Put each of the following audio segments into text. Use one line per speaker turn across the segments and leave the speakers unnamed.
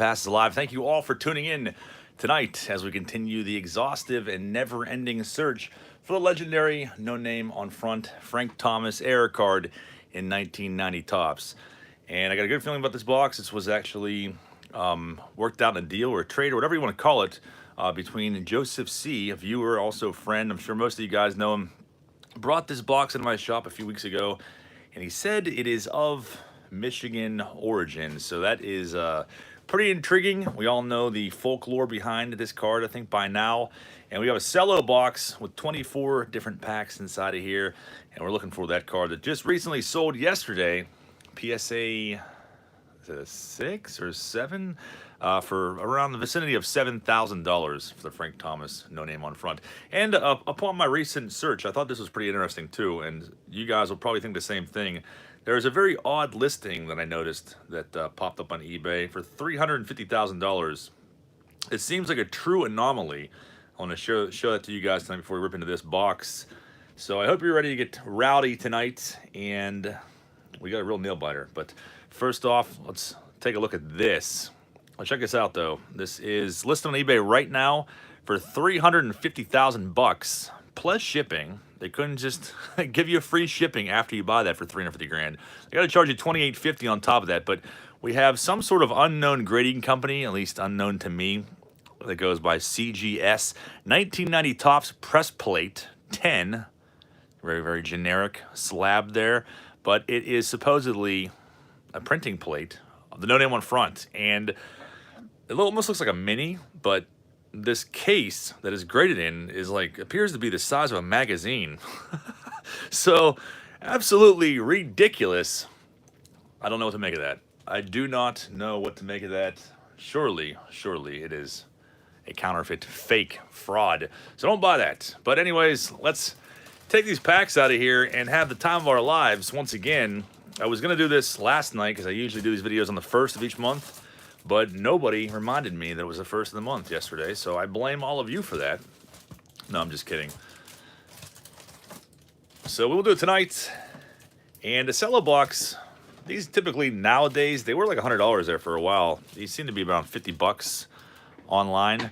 Pass is alive. Thank you all for tuning in tonight as we continue the exhaustive and never-ending search for the legendary No Name on Front Frank Thomas error card in 1990 Topps. And I got a good feeling about this box. This was actually worked out in a deal or a trade or whatever you want to call it between Joseph C., a viewer, also a friend. I'm sure most of you guys know him. Brought this box into my shop a few weeks ago, and he said it is of Michigan origin. So that is pretty intriguing. We all know the folklore behind this card, I think, by now. And we have a Cello box with 24 different packs inside of here. And we're looking for that card that just recently sold yesterday. PSA, is it a 6 or 7? For around the vicinity of $7,000 for the Frank Thomas No Name on Front. And upon my recent search, I thought this was pretty interesting too, and you guys will probably think the same thing. There is a very odd listing that I noticed that popped up on eBay for $350,000. It seems like a true anomaly. I want to show that to you guys tonight before we rip into this box. So I hope you're ready to get rowdy tonight, and we got a real nail biter. But first off, let's take a look at this. Well, check this out though. This is listed on eBay right now for $350,000 plus shipping. They couldn't just give you free shipping after you buy that for 350 grand. They got to charge you $28.50 on top of that. But we have some sort of unknown grading company, at least unknown to me, that goes by CGS 1990 Topps press plate 10. Very, very generic slab there, but it is supposedly a printing plate of the No Name on Front, and it almost looks like a mini, but this case that is graded in is like, appears to be the size of a magazine. So, absolutely ridiculous. I don't know what to make of that. I do not know what to make of that. Surely it is a counterfeit, fake, fraud. So don't buy that. But anyways, let's take these packs out of here and have the time of our lives once again. I was going to do this last night because I usually do these videos on the 1st of each month. But nobody reminded me that it was the 1st of the month yesterday, so I blame all of you for that. No, I'm just kidding. So we will do it tonight. And a Cello box, these typically nowadays, they were like $100 there for a while. These seem to be around 50 bucks online,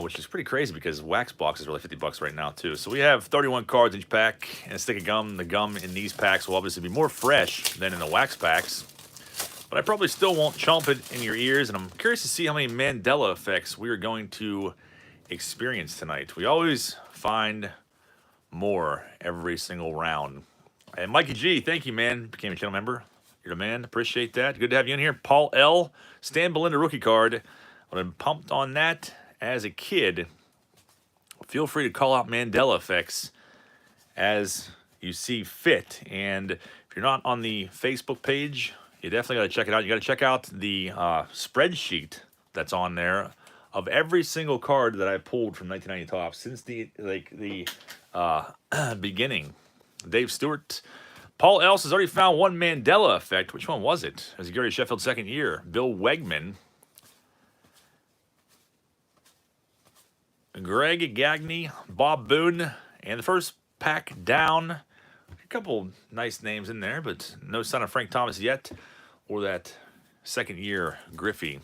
which is pretty crazy because wax box is really 50 bucks right now too. So we have 31 cards each pack and a stick of gum. The gum in these packs will obviously be more fresh than in the wax packs. But I probably still won't chomp it in your ears, and I'm curious to see how many Mandela effects we are going to experience tonight. We always find more every single round. And Mikey G, thank you, man. Became a channel member. You're the man. Appreciate that. Good to have you in here. Paul L, Stan Belinda rookie card. I've been pumped on that as a kid. Feel free to call out Mandela effects as you see fit. And if you're not on the Facebook page, you definitely got to check it out. You got to check out the spreadsheet that's on there of every single card that I pulled from 1990 Topps since the beginning. Dave Stewart. Paul Else has already found one Mandela effect. Which one was it? It was Gary Sheffield's second year. Bill Wegman. Greg Gagne. Bob Boone. And the first pack down. A couple nice names in there, but no sign of Frank Thomas yet, or that second year Griffey.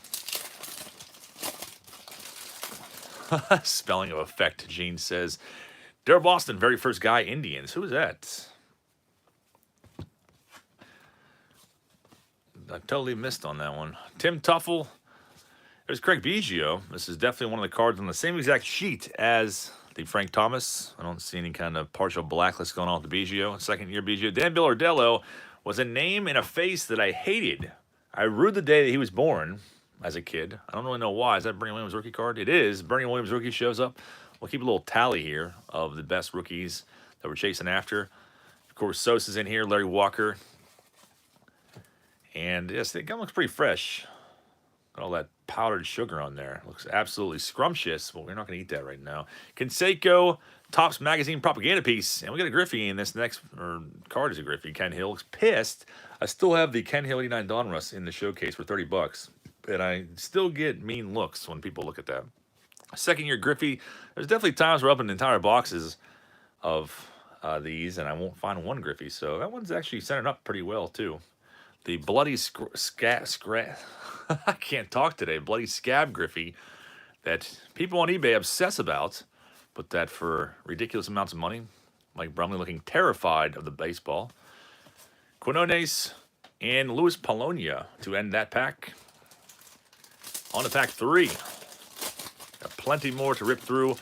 Spelling of effect, Gene says. Daryl Boston, very first guy, Indians. Who is that? I totally missed on that one. Tim Tuffle. There's Craig Biggio. This is definitely one of the cards on the same exact sheet as the Frank Thomas. I don't see any kind of partial blacklist going on with the Biggio. Second year Biggio. Dan Billardello was a name and a face that I hated. I rued the day that he was born as a kid. I don't really know why. Is that Bernie Williams rookie card? It is. Bernie Williams rookie shows up. We'll keep a little tally here of the best rookies that we're chasing after. Of course, Sosa's in here. Larry Walker. And yes, the gum looks pretty fresh. Got all that powdered sugar on there. Looks absolutely scrumptious, but we're not going to eat that right now. Canseco, Topps Magazine propaganda piece. And we got a Griffey in this next card is a Griffey. Ken Hill looks pissed. I still have the Ken Hill 89 Donruss in the showcase for 30 bucks. And I still get mean looks when people look at that. Second year Griffey. There's definitely times where I open entire boxes of these and I won't find one Griffey. So that one's actually centered up pretty well too. The bloody I can't talk today. Bloody scab Griffey that people on eBay obsess about, but that for ridiculous amounts of money. Mike Brumley looking terrified of the baseball. Quinones and Luis Polonia to end that pack. On to pack 3. Got plenty more to rip through.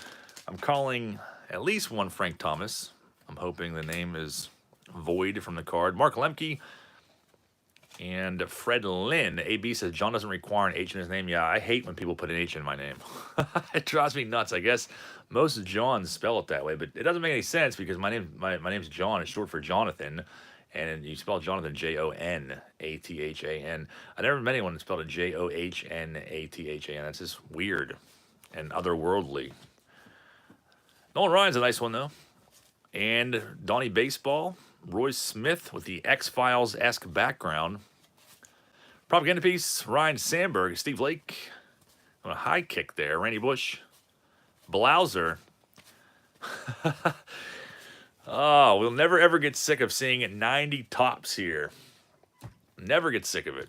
I'm calling at least one Frank Thomas. I'm hoping the name is void from the card. Mark Lemke and Fred Lynn. AB says John doesn't require an H in his name. Yeah, I hate when people put an H in my name. It drives me nuts. I guess most Johns spell it that way, but it doesn't make any sense because my name's John. It's short for Jonathan, and you spell Jonathan Jonathan. I never met anyone that spelled it Johnathan. That's just weird and otherworldly. Nolan Ryan's a nice one though. And Donnie Baseball, Roy Smith with the X-Files-esque background. Propaganda piece, Ryan Sandberg, Steve Lake. On a high kick there, Randy Bush. Blauser. Oh, we'll never ever get sick of seeing 90 tops here. Never get sick of it.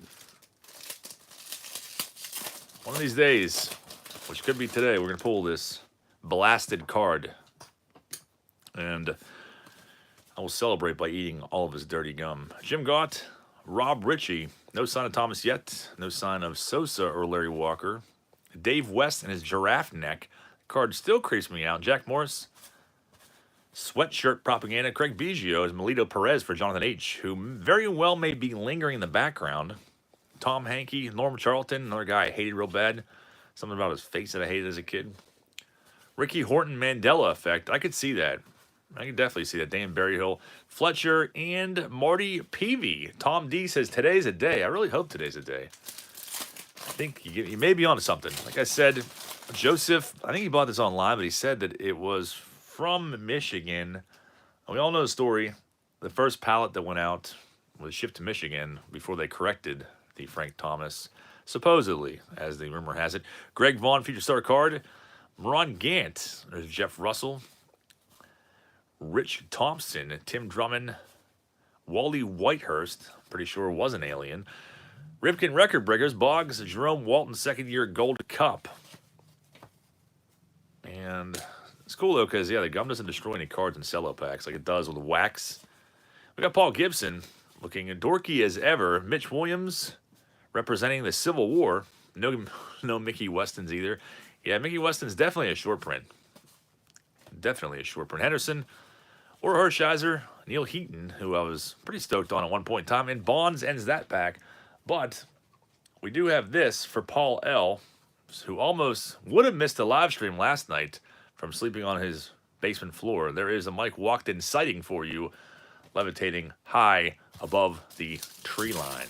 One of these days, which could be today, we're going to pull this blasted card. And I will celebrate by eating all of his dirty gum. Jim Gott, Rob Ritchie. No sign of Thomas yet. No sign of Sosa or Larry Walker. Dave West and his giraffe neck. The card still creeps me out. Jack Morris. Sweatshirt propaganda. Craig Biggio is Melito Perez for Jonathan H., who very well may be lingering in the background. Tom Hankey, Norm Charlton, another guy I hated real bad. Something about his face that I hated as a kid. Ricky Horton Mandela effect. I could see that. I can definitely see that. Dan Berryhill, Fletcher, and Marty Peavy. Tom D says, today's a day. I really hope today's a day. I think you may be onto something. Like I said, Joseph, I think he bought this online, but he said that it was from Michigan. We all know the story. The first pallet that went out was shipped to Michigan before they corrected the Frank Thomas, supposedly, as the rumor has it. Greg Vaughn, feature star card. Ron Gant, there's Jeff Russell. Rich Thompson, Tim Drummond, Wally Whitehurst, pretty sure was an alien. Ripken Record Breakers, Boggs, Jerome Walton, second-year Gold Cup. And it's cool, though, because, yeah, the gum doesn't destroy any cards in cello packs like it does with wax. We got Paul Gibson looking dorky as ever. Mitch Williams representing the Civil War. No Mickey Westons either. Yeah, Mickey Weston's definitely a short print. Definitely a short print. Henderson or Hershiser, Neil Heaton, who I was pretty stoked on at one point in time, and Bonds ends that pack. But we do have this for Paul L., who almost would have missed a live stream last night from sleeping on his basement floor. There is a Mike Walkden sighting for you, levitating high above the tree line.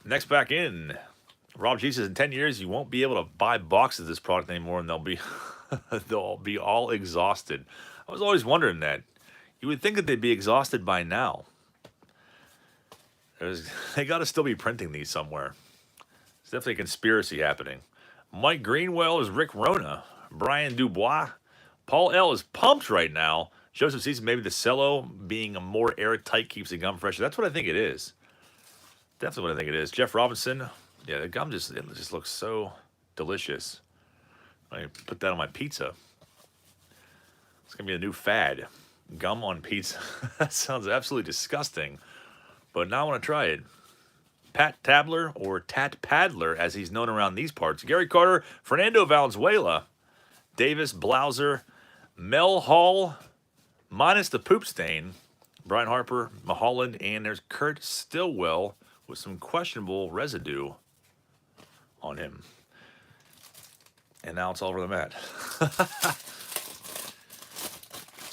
Next back in, Rob G says, in 10 years, you won't be able to buy boxes of this product anymore, and they'll be all exhausted. I was always wondering that. You would think that they'd be exhausted by now. They got to still be printing these somewhere. It's definitely a conspiracy happening. Mike Greenwell is Rick Rona. Brian Dubois. Paul L. is pumped right now. Joseph sees maybe the cello being a more airtight keeps the gum fresher. That's what I think it is. Definitely what I think it is. Jeff Robinson. Yeah, the gum just looks so delicious. I put that on my pizza. It's going to be a new fad. Gum on pizza. That sounds absolutely disgusting. But now I want to try it. Pat Tabler, or Tat Paddler, as he's known around these parts. Gary Carter, Fernando Valenzuela, Davis, Blauser, Mel Hall, minus the poop stain, Brian Harper, Mulholland, and there's Kurt Stillwell with some questionable residue on him. And now it's all over the mat.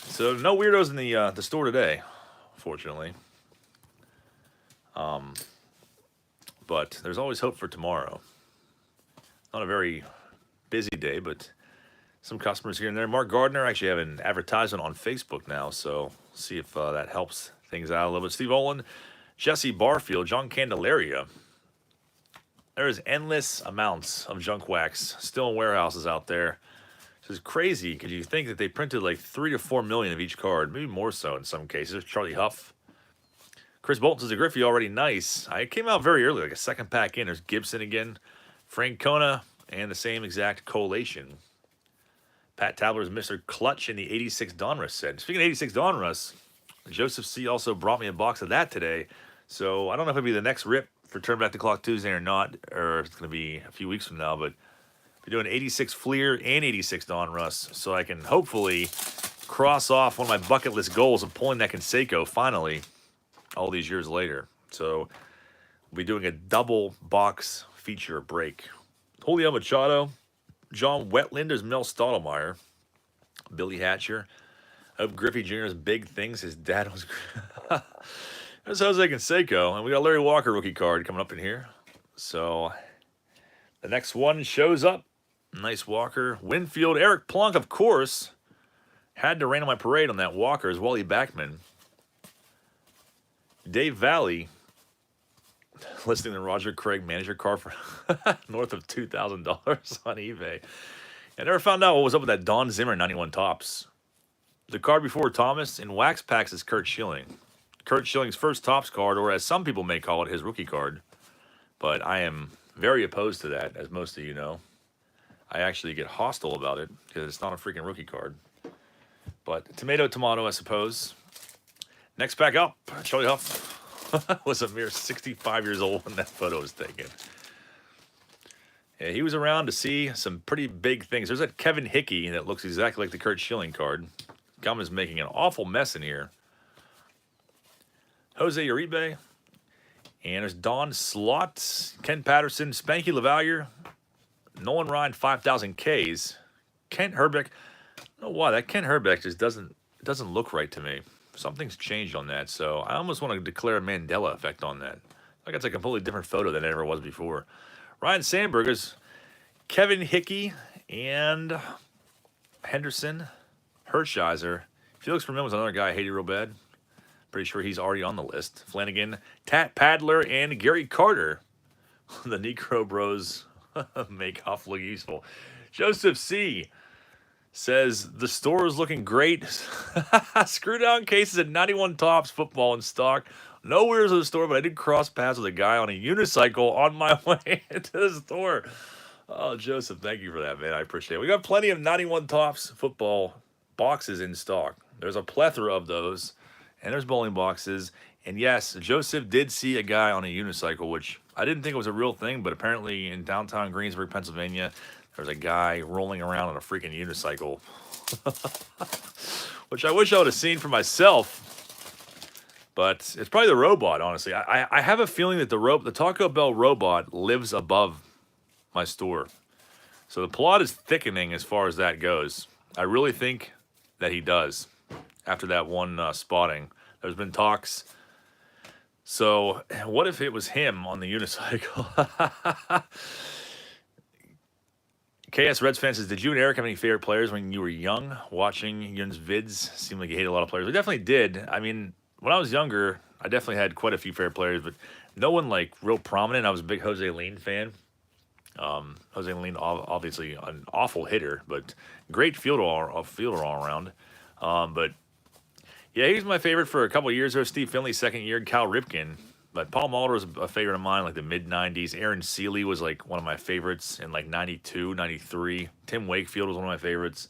So no weirdos in the store today, fortunately. But there's always hope for tomorrow. Not a very busy day, but some customers here and there. Mark Gardner, actually have an advertisement on Facebook now, so see if that helps things out a little bit. Steve Olin, Jesse Barfield, John Candelaria. There's endless amounts of junk wax still in warehouses out there. This is crazy because you think that they printed like 3 to 4 million of each card, maybe more so in some cases. Charlie Huff, Chris Bolton says a Griffey already nice. I came out very early, like a second pack in. There's Gibson again, Frank Kona, and the same exact collation. Pat Tabler's Mr. Clutch in the 86 Donruss set. Speaking of 86 Donruss, Joseph C. also brought me a box of that today. So I don't know if it'll be the next rip for Turn Back the Clock Tuesday or not, or it's going to be a few weeks from now, but we're doing 86 Fleer and 86 Donruss, so I can hopefully cross off one of my bucket list goals of pulling that Canseco finally all these years later. So we'll be doing a double box feature break. Julio Machado, John Wetland is Mel Stottlemyre, Billy Hatcher, Hope Griffey Jr.'s big things. His dad was. There's Jose Canseco, and we got Larry Walker rookie card coming up in here. So the next one shows up. Nice Walker. Winfield, Eric Plunk, of course. Had to rain on my parade on that Walker is Wally Backman. Dave Valley, listing the Roger Craig manager card for north of $2,000 on eBay. I never found out what was up with that Don Zimmer 91 Topps. The card before Thomas in wax packs is Kurt Schilling. Kurt Schilling's first Topps card, or as some people may call it, his rookie card. But I am very opposed to that, as most of you know. I actually get hostile about it because it's not a freaking rookie card. But tomato, I suppose. Next pack up, Charlie Huff was a mere 65 years old when that photo was taken. Yeah, he was around to see some pretty big things. There's that Kevin Hickey that looks exactly like the Kurt Schilling card. Gum is making an awful mess in here. Jose Uribe. And there's Don Slott, Ken Patterson, Spanky LaValliere, Nolan Ryan, 5,000 Ks. Kent Herbeck. I don't know why. That Kent Herbeck just doesn't look right to me. Something's changed on that, so I almost want to declare a Mandela effect on that. Like it's a completely different photo than it ever was before. Ryan Sandbergers, Kevin Hickey, and Henderson, Hershiser. Felix Vermin was another guy I hated real bad. Pretty sure he's already on the list. Flanagan, Tat Padler, and Gary Carter. The Necro Bros make Huff look useful. Joseph C. says, the store is looking great. Screw down cases at 91 Topps football in stock. No weirs of the store, but I did cross paths with a guy on a unicycle on my way to the store. Oh, Joseph, thank you for that, man. I appreciate it. We got plenty of 91 Topps football boxes in stock. There's a plethora of those, and there's bowling boxes. And yes, Joseph did see a guy on a unicycle, which I didn't think was a real thing, but apparently in downtown Greensburg, Pennsylvania, there's a guy rolling around on a freaking unicycle, which I wish I would have seen for myself. But it's probably the robot, honestly. I have a feeling that the Taco Bell robot lives above my store. So the plot is thickening as far as that goes. I really think that he does. After that one spotting, there's been talks. So what if it was him on the unicycle? KS Reds fan says, did you and Eric have any favorite players when you were young? Watching Yun's vids, seemed like you hated a lot of players. We definitely did. I mean, when I was younger, I definitely had quite a few favorite players, but no one like real prominent. I was a big Jose Lean fan. Jose Lean, obviously an awful hitter, but great fielder all around. But yeah, he was my favorite for a couple of years there. Steve Finley, second year, Cal Ripken. But Paul Molitor was a favorite of mine, like the mid-90s. Aaron Seeley was like one of my favorites in like 92, 93. Tim Wakefield was one of my favorites.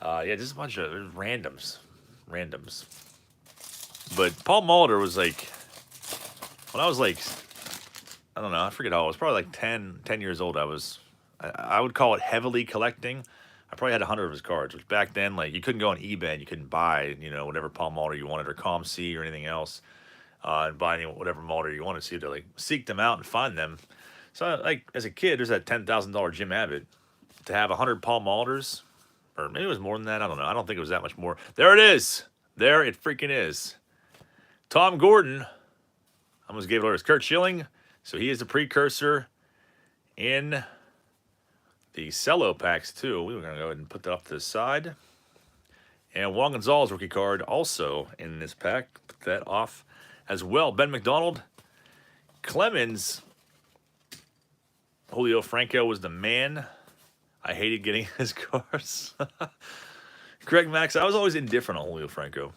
Yeah, just a bunch of randoms. But Paul Molitor was like, when I was like, I don't know, I forget how old. I was probably like 10 years old. I would call it heavily collecting. I probably had 100 of his cards, which back then, like, you couldn't go on eBay and you couldn't buy, whatever Paul Molitor you wanted or ComC or anything else. And buy whatever Molitor you wanted to see to like seek them out and find them. So like as a kid, there's that $10,000 Jim Abbott. To have 100 Paul Molitors, or maybe it was more than that. I don't know. I don't think it was that much more. There it is. There it freaking is. Tom Gordon. I almost gave it over to Kurt Schilling. So he is the precursor in the Cello packs too. We were gonna go ahead and put that up to the side. And Juan Gonzalez rookie card also in this pack. Put that off as well. Ben McDonald, Clemens, Julio Franco was the man. I hated getting his cards. Greg Max, I was always indifferent on Julio Franco.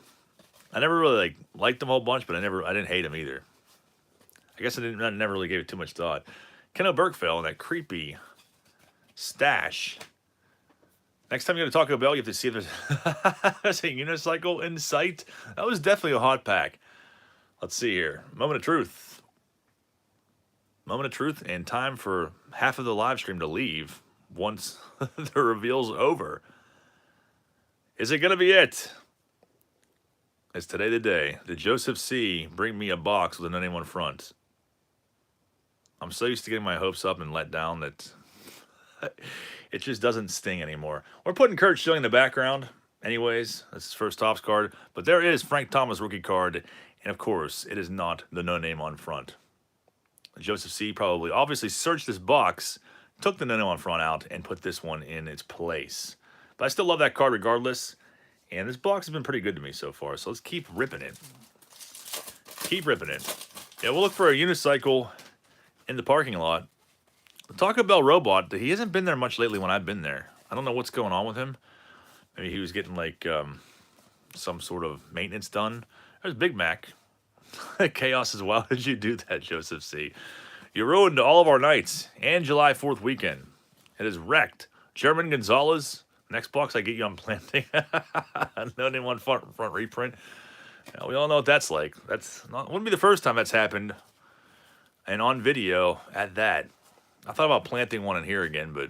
I never really liked him a whole bunch, but I didn't hate him either. I guess I never really gave it too much thought. Keno Berkfell and that creepy stash. Next time you go to Taco Bell, you have to see if there's a unicycle in sight. That was definitely a hot pack. Let's see here. Moment of truth. Moment of truth, and time for half of the live stream to leave once the reveal's over. Is it going to be it? Is today the day? Did Joseph C. bring me a box with a no-name on front? I'm so used to getting my hopes up and let down that it just doesn't sting anymore. We're putting Kurt Schilling in the background anyways. That's his first Topps card. But there is Frank Thomas rookie card. And of course, it is not the no-name on front. Joseph C. probably obviously searched this box, took the no-name on front out, and put this one in its place. But I still love that card regardless. And this box has been pretty good to me so far. So let's keep ripping it. Keep ripping it. Yeah, we'll look for a unicycle in the parking lot. The Taco Bell robot, he hasn't been there much lately when I've been there. I don't know what's going on with him. Maybe he was getting like some sort of maintenance done. There's Big Mac. Chaos as well. Why did you do that, Joseph C? You ruined all of our nights and July 4th weekend. It is wrecked. German Gonzalez. Next box, I get you on planting. No name on front reprint. Yeah, we all know what that's like. Wouldn't be the first time that's happened. And on video at that. I thought about planting one in here again, but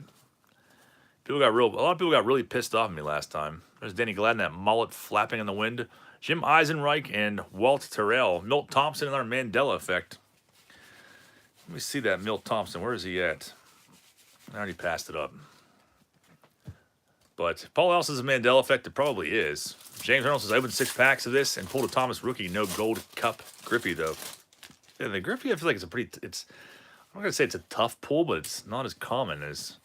a lot of people got really pissed off at me last time. There's Danny Gladden, that mullet flapping in the wind. Jim Eisenreich and Walt Terrell. Milt Thompson and our Mandela effect. Let me see that Milt Thompson. Where is he at? I already passed it up. But Paul Ellis' Mandela effect, it probably is. James Reynolds says, I opened 6 packs of this and pulled a Thomas rookie. No gold cup Griffey, though. Yeah, the Griffey, I feel like it's I'm not going to say it's a tough pull, but it's not as common as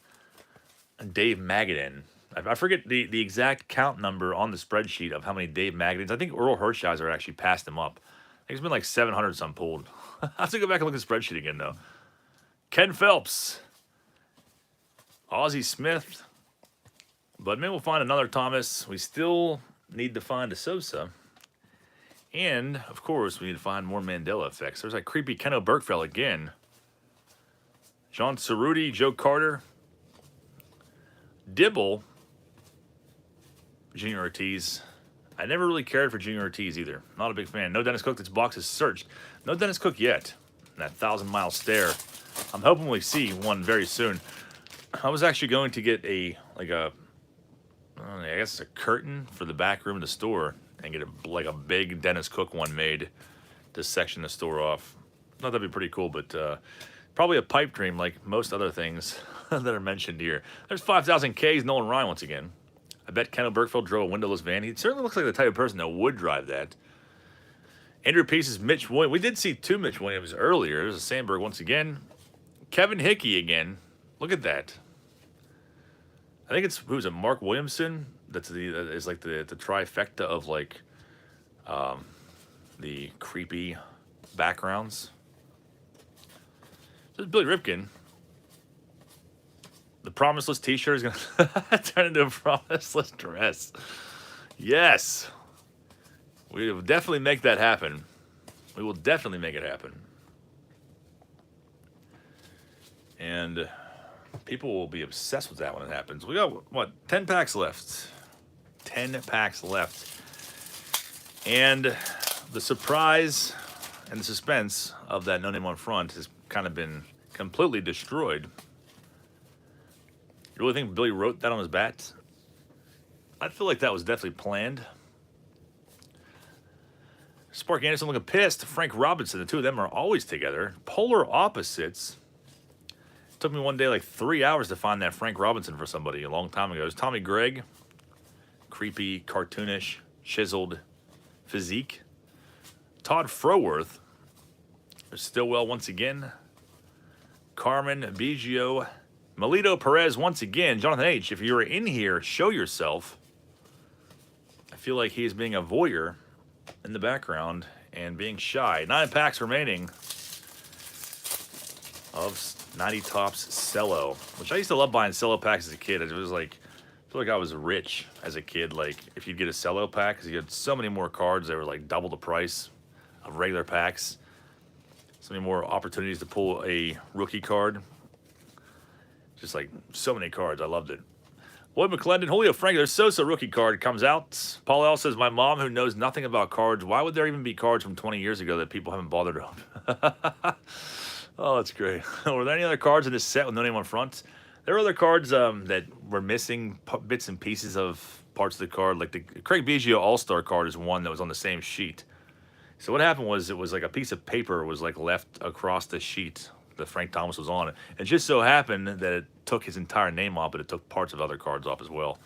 Dave Magadan. I forget the exact count number on the spreadsheet of how many Dave Magadans. I think Earl Hershiser actually passed him up. I think it's been like 700 some pulled. I have to go back and look at the spreadsheet again, though. Ken Phelps. Ozzie Smith. But maybe we'll find another Thomas. We still need to find a Sosa. And, of course, we need to find more Mandela effects. There's that creepy Keno Berkfell again. John Cerruti, Joe Carter. Dibble. Junior Ortiz. I never really cared for Junior Ortiz either. Not a big fan. No Dennis Cook. This box is searched. No Dennis Cook yet. That 1,000-mile stare. I'm hoping we see one very soon. I was actually going to get I guess a curtain for the back room of the store and get a big Dennis Cook one made to section the store off. Not that'd be pretty cool, but probably a pipe dream like most other things that are mentioned here. There's 5,000 Ks, Nolan Ryan once again. I bet Keno Berkfeld drove a windowless van. He certainly looks like the type of person that would drive that. Andrew Peace's Mitch Williams. We did see 2 Mitch Williams earlier. There's a Sandberg once again. Kevin Hickey again. Look at that. I think it's, who's it, Mark Williamson? That is like the trifecta of like the creepy backgrounds. There's Billy Ripken. The Promiseless t-shirt is going to turn into a Promiseless dress. Yes. We will definitely make that happen. We will definitely make it happen. And people will be obsessed with that when it happens. We got, what, 10 packs left. 10 packs left. And the surprise and the suspense of that no name on front has kind of been completely destroyed. You really think Billy wrote that on his bat? I feel like that was definitely planned. Spark Anderson looking pissed. Frank Robinson, the two of them are always together. Polar opposites. It took me one day like 3 hours to find that Frank Robinson for somebody a long time ago. It was Tommy Gregg. Creepy, cartoonish, chiseled physique. Todd Froworth. Stillwell once again. Carmen Biggio. Melito Perez once again. Jonathan H., if you're in here, show yourself. I feel like he is being a voyeur in the background and being shy. 9 packs remaining of 90 Topps Cello, which I used to love buying Cello packs as a kid. It was like I feel like I was rich as a kid. Like, if you'd get a Cello pack, because you had so many more cards, they were like double the price of regular packs. So many more opportunities to pull a rookie card. Just like so many cards. I loved it. Lloyd McClendon, Julio Frank, their Sosa rookie card comes out. Paul L says, my mom, who knows nothing about cards, why would there even be cards from 20 years ago that people haven't bothered of? Oh, that's great. Were there any other cards in this set with no name on front? There were other cards that were missing bits and pieces of parts of the card. Like the Craig Biggio All-Star card is one that was on the same sheet. So what happened was, it was like a piece of paper was like left across the sheet that Frank Thomas was on. It just so happened that it took his entire name off, but it took parts of other cards off as well.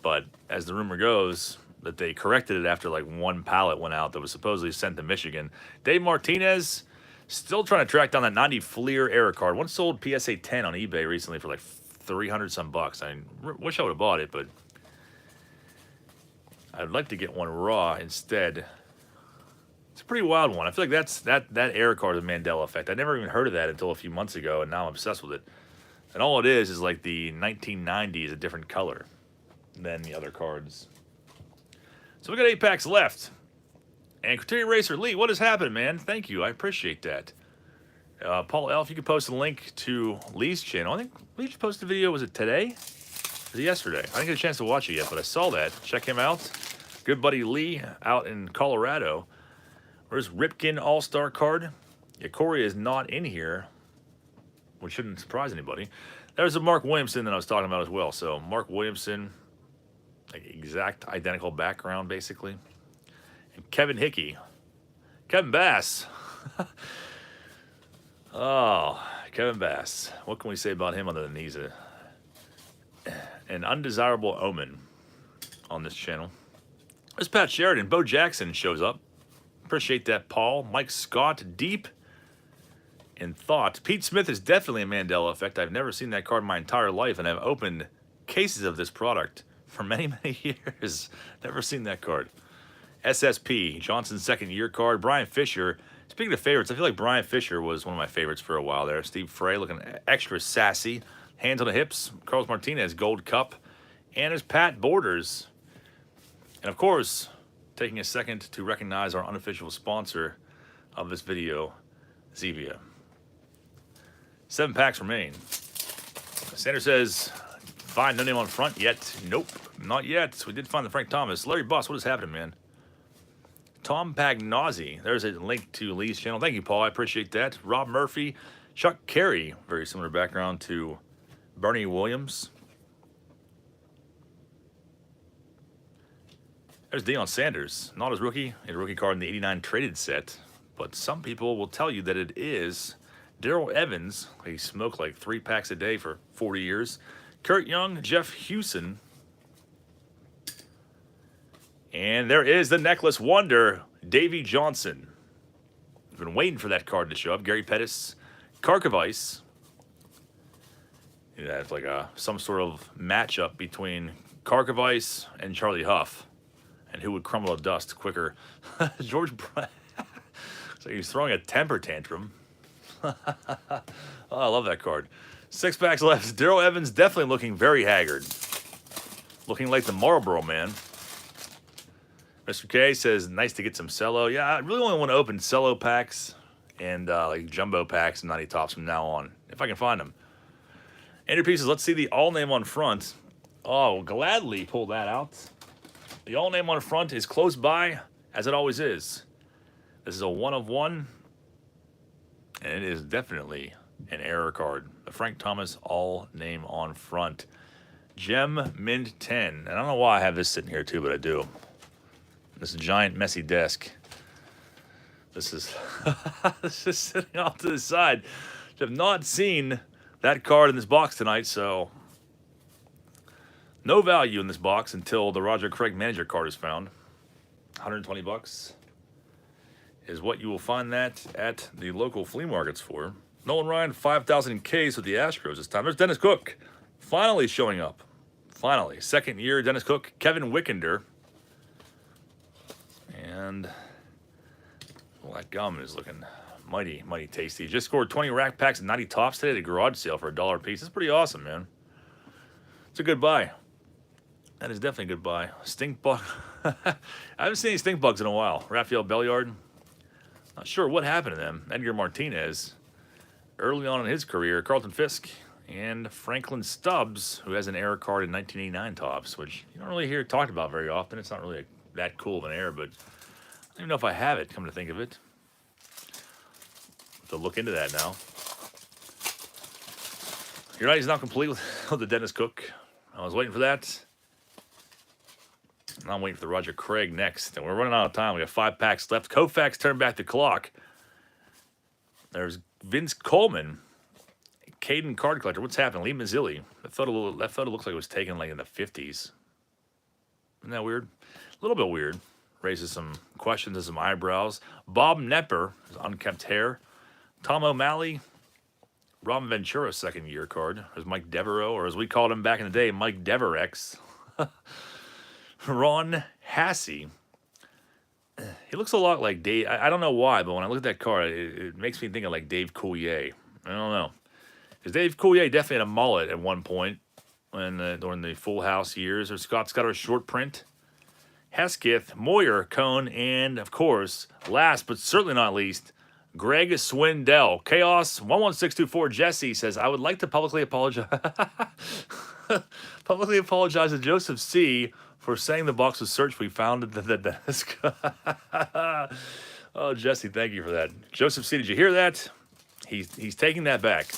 But as the rumor goes, that they corrected it after like one pallet went out that was supposedly sent to Michigan. Dave Martinez, still trying to track down that 90 Fleer error card. One sold PSA 10 on eBay recently for like 300 some bucks. I wish I would have bought it, but I'd like to get one raw instead. It's a pretty wild one. I feel like that error card is a Mandela effect. I never even heard of that until a few months ago, and now I'm obsessed with it. And all it is like the 1990 is a different color than the other cards. So we got 8 packs left. And Criteria Racer Lee, what has happened, man? Thank you. I appreciate that. Paul L, if you could post a link to Lee's channel. I think Lee just posted a video, was it today? Was it yesterday? I didn't get a chance to watch it yet, but I saw that. Check him out. Good buddy Lee out in Colorado. Where's Ripken All-Star card? Yeah, Corey is not in here, which shouldn't surprise anybody. There's a Mark Williamson that I was talking about as well. So Mark Williamson, like exact identical background, basically. And Kevin Hickey. Kevin Bass. Oh, Kevin Bass. What can we say about him other than he's an undesirable omen on this channel? There's Pat Sheridan. Bo Jackson shows up. Appreciate that, Paul. Mike Scott, deep in thought. Pete Smith is definitely a Mandela effect. I've never seen that card in my entire life, and I've opened cases of this product for many, many years. Never seen that card. SSP, Johnson's second year card. Brian Fisher. Speaking of favorites, I feel like Brian Fisher was one of my favorites for a while there. Steve Frey looking extra sassy. Hands on the hips. Carlos Martinez, Gold Cup. And there's Pat Borders. And of course, taking a second to recognize our unofficial sponsor of this video, Zevia. 7 packs remain. Sanders says, find no name on front yet. Nope, not yet. We did find the Frank Thomas. Larry Boss, what is happening, man? Tom Pagnozzi. There's a link to Lee's channel. Thank you, Paul. I appreciate that. Rob Murphy. Chuck Carey. Very similar background to Bernie Williams. There's Deion Sanders. Not his rookie. A rookie card in the 89 traded set. But some people will tell you that it is Darrell Evans. He smoked like 3 packs a day for 40 years. Kurt Young. Jeff Hewson. And there is the necklace wonder, Davey Johnson. I've been waiting for that card to show up. Gary Pettis, Karkovice. Yeah, it's like some sort of matchup between Karkovice and Charlie Huff, and who would crumble to dust quicker. George Brett. So he's throwing a temper tantrum. Oh, I love that card. 6 packs left. Darrell Evans definitely looking very haggard. Looking like the Marlboro Man. Mr. K says, nice to get some Cello. Yeah, I really only want to open Cello packs and like jumbo packs and 90 tops from now on, if I can find them. Andrew P says, let's see the all name on front. Oh, we'll gladly pull that out. The all name on front is close by, as it always is. This is a 1 of 1, and it is definitely an error card. The Frank Thomas all name on front. Gem Mint 10. And I don't know why I have this sitting here too, but I do. This giant messy desk. This is this is sitting off to the side. I have not seen that card in this box tonight, so no value in this box until the Roger Craig manager card is found. 120 bucks is what you will find that at the local flea markets for. Nolan Ryan, 5,000 Ks with the Astros this time. There's Dennis Cook, finally showing up. Finally, second year Dennis Cook. Kevin Wickender. And well, that gum is looking mighty, mighty tasty. Just scored 20 rack packs and 90 tops today at a garage sale for $1 a piece. It's pretty awesome, man. It's a good buy. That is definitely a good buy. Stink bug. I haven't seen any stink bugs in a while. Raphael Belliard. Not sure what happened to them. Edgar Martinez. Early on in his career, Carlton Fisk. And Franklin Stubbs, who has an error card in 1989 tops, which you don't really hear talked about very often. It's not really that cool of an error, but I don't even know if I have it, come to think of it. To look into that now. Your night is now complete with the Dennis Cook. I was waiting for that. And I'm waiting for the Roger Craig next. And we're running out of time. We have 5 packs left. Koufax turned back the clock. There's Vince Coleman. Caden Card Collector. What's happening? Lee Mazzilli. That photo looks like it was taken like in the 50s. Isn't that weird? A little bit weird. Raises some questions and some eyebrows. Bob Nepper. His unkept hair. Tom O'Malley. Robin Ventura, second year card. There's Mike Devereaux, or as we called him back in the day, Mike Deverex. Ron Hassey. He looks a lot like Dave. I don't know why, but when I look at that card, it makes me think of like Dave Coulier. I don't know. Because Dave Coulier definitely had a mullet at one point during the Full House years. Or Scott Scudder short print. Hesketh, Moyer, Cohn, and of course, last but certainly not least, Greg Swindell. Chaos 11624 Jesse says, I would like to publicly apologize to Joseph C. for saying the box was searched. We found the desk. Oh, Jesse, thank you for that. Joseph C., did you hear that? He's taking that back.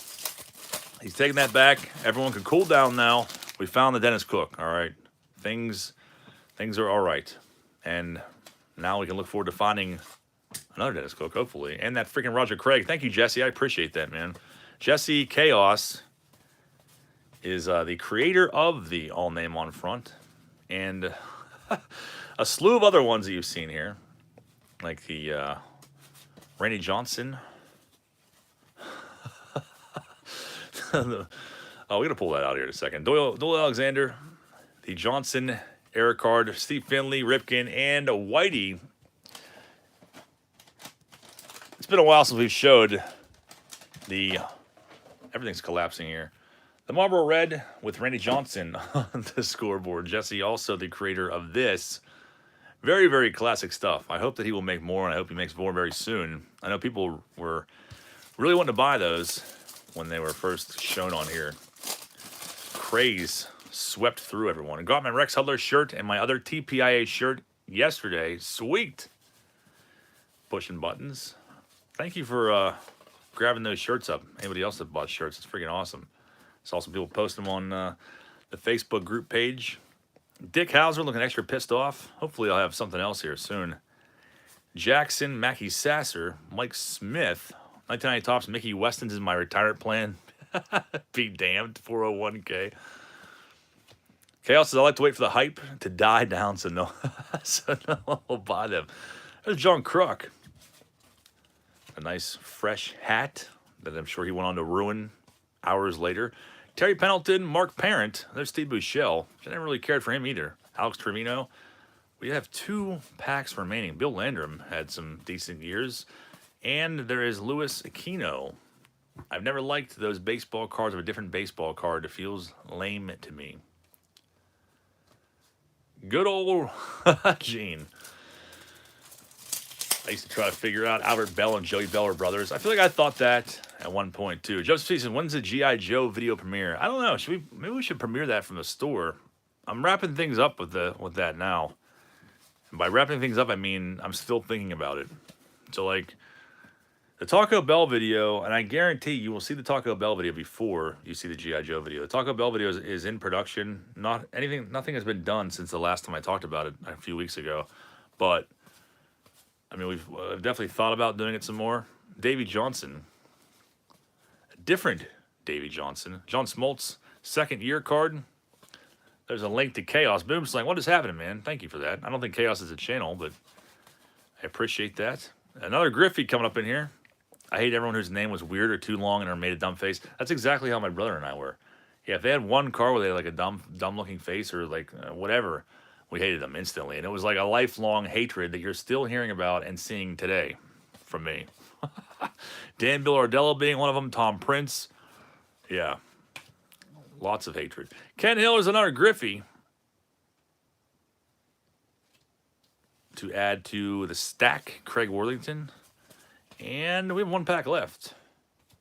He's taking that back. Everyone can cool down now. We found the Dennis Cook. All right. Things are all right. And now we can look forward to finding another Dennis Cook, hopefully. And that freaking Roger Craig. Thank you, Jesse. I appreciate that, man. Jesse Chaos is the creator of the All Name on Front. And a slew of other ones that you've seen here. Like the Randy Johnson. We're going to pull that out here in a second. Doyle Alexander. The Johnson error card. Steve Finley, Ripken, and Whitey. It's been a while since we've showed everything's collapsing here. The Marlboro Red with Randy Johnson on the scoreboard. Jesse, also the creator of this. Very, very classic stuff. I hope that he will make more, and I hope he makes more very soon. I know people were really wanting to buy those when they were first shown on here. Craze swept through everyone. And got my Rex Hudler shirt and my other TPIA shirt yesterday. Sweet. Pushing buttons. Thank you for grabbing those shirts up. Anybody else that bought shirts, it's freaking awesome. Saw some people post them on the Facebook group page. Dick Hauser looking extra pissed off. Hopefully I'll have something else here soon. Jackson, Mackie Sasser, Mike Smith, 1990 tops, Mickey Weston's is my retirement plan. Be damned, 401k. Chaos says, I like to wait for the hype to die down so no one will buy them. There's John Kruk. A nice fresh hat that I'm sure he went on to ruin hours later. Terry Pendleton, Mark Parent. There's Steve Buchel. I never really cared for him either. Alex Trevino. We have 2 packs remaining. Bill Landrum had some decent years. And there is Louis Aquino. I've never liked those baseball cards of a different baseball card. It feels lame to me. Good old Gene. I used to try to figure out Albert Bell and Joey Bell are brothers. I feel like I thought that at one point too. Joseph Season, when's the G.I. Joe video premiere? I don't know. Maybe we should premiere that from the store. I'm wrapping things up with that now. And by wrapping things up, I mean I'm still thinking about it. So like the Taco Bell video, and I guarantee you will see the Taco Bell video before you see the G.I. Joe video. The Taco Bell video is in production. Nothing has been done since the last time I talked about it a few weeks ago. But I mean, we've definitely thought about doing it some more. Davey Johnson. A different Davey Johnson. John Smoltz, second year card. There's a link to Chaos. Boomslang, what is happening, man? Thank you for that. I don't think Chaos is a channel, but I appreciate that. Another Griffey coming up in here. I hate everyone whose name was weird or too long and or made a dumb face. That's exactly how my brother and I were. Yeah, if they had one car where they had like a dumb-looking face or like whatever, we hated them instantly. And it was like a lifelong hatred that you're still hearing about and seeing today from me. Dan Billardello being one of them. Tom Prince. Yeah. Lots of hatred. Ken Hill is another Griffey. to add to the stack, Craig Worthington. And we have 1 pack left.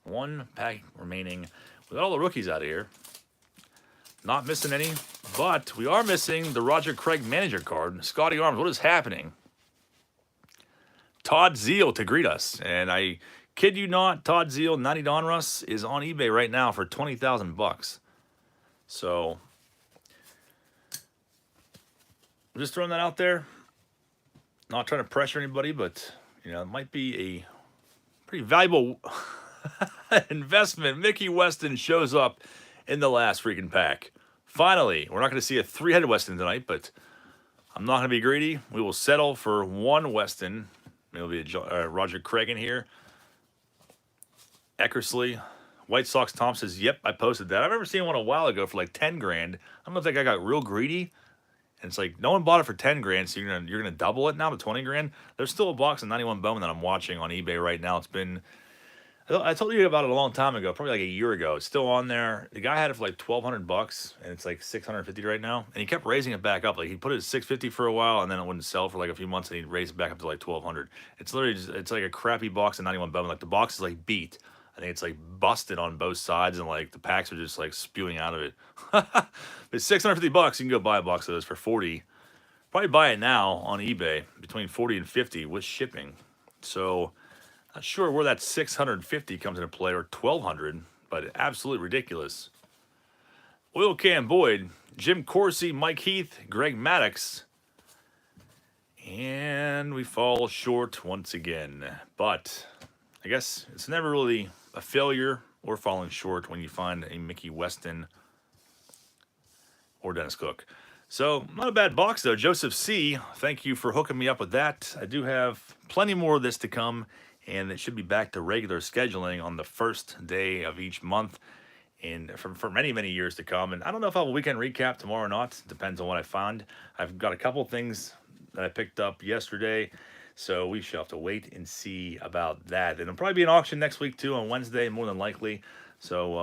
1 pack remaining. We got all the rookies out of here. Not missing any, but we are missing the Roger Craig manager card. Scotty Arms, what is happening? Todd Zeal to greet us. And I kid you not, Todd Zeal, 90 Donruss, is on eBay right now for 20,000 bucks. So, I'm just throwing that out there. Not trying to pressure anybody, but, you know, it might be a pretty valuable investment. Mickey Weston shows up in the last freaking pack. Finally, we're not going to see a 3-headed Weston tonight, but I'm not going to be greedy. We will settle for 1 Weston. It'll be a Roger Craig in here. Eckersley. White Sox Tom says, yep, I posted that. I remember seeing one a while ago for like 10 grand. I don't know if that guy got real greedy. And it's like, no one bought it for 10 grand, so you're gonna double it now to 20 grand. There's still a box of 91 Bowman that I'm watching on eBay right now. It's been, I told you about it a long time ago, probably like a year ago. It's still on there. The guy had it for like 1,200 bucks, and it's like 650 right now. And he kept raising it back up. Like he put it at 650 for a while, and then it wouldn't sell for like a few months, and he raised it back up to like 1,200. It's literally just, it's like a crappy box of 91 Bowman. Like the box is like beat. I think it's like busted on both sides, and like the packs are just like spewing out of it. It's 650 bucks. You can go buy a box of those for 40. Probably buy it now on eBay between 40 and 50 with shipping. So not sure where that 650 comes into play, or 1,200, but absolutely ridiculous. Oil Can Boyd, Jim Corsi, Mike Heath, Greg Maddox. And we fall short once again. But I guess it's never really a failure or falling short when you find a Mickey Weston or Dennis Cook. So, not a bad box, though. Joseph C., thank you for hooking me up with that. I do have plenty more of this to come, and it should be back to regular scheduling on the first day of each month and for many, many years to come. And I don't know if I'll have a weekend recap tomorrow or not. Depends on what I find. I've got a couple things that I picked up yesterday, so we shall have to wait and see about that. And there'll probably be an auction next week, too, on Wednesday, more than likely. So,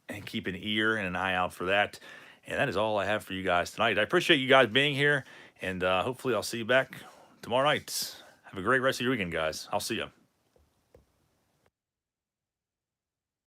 and keep an ear and an eye out for that. And that is all I have for you guys tonight. I appreciate you guys being here, and hopefully I'll see you back tomorrow night. Have a great rest of your weekend, guys. I'll see you.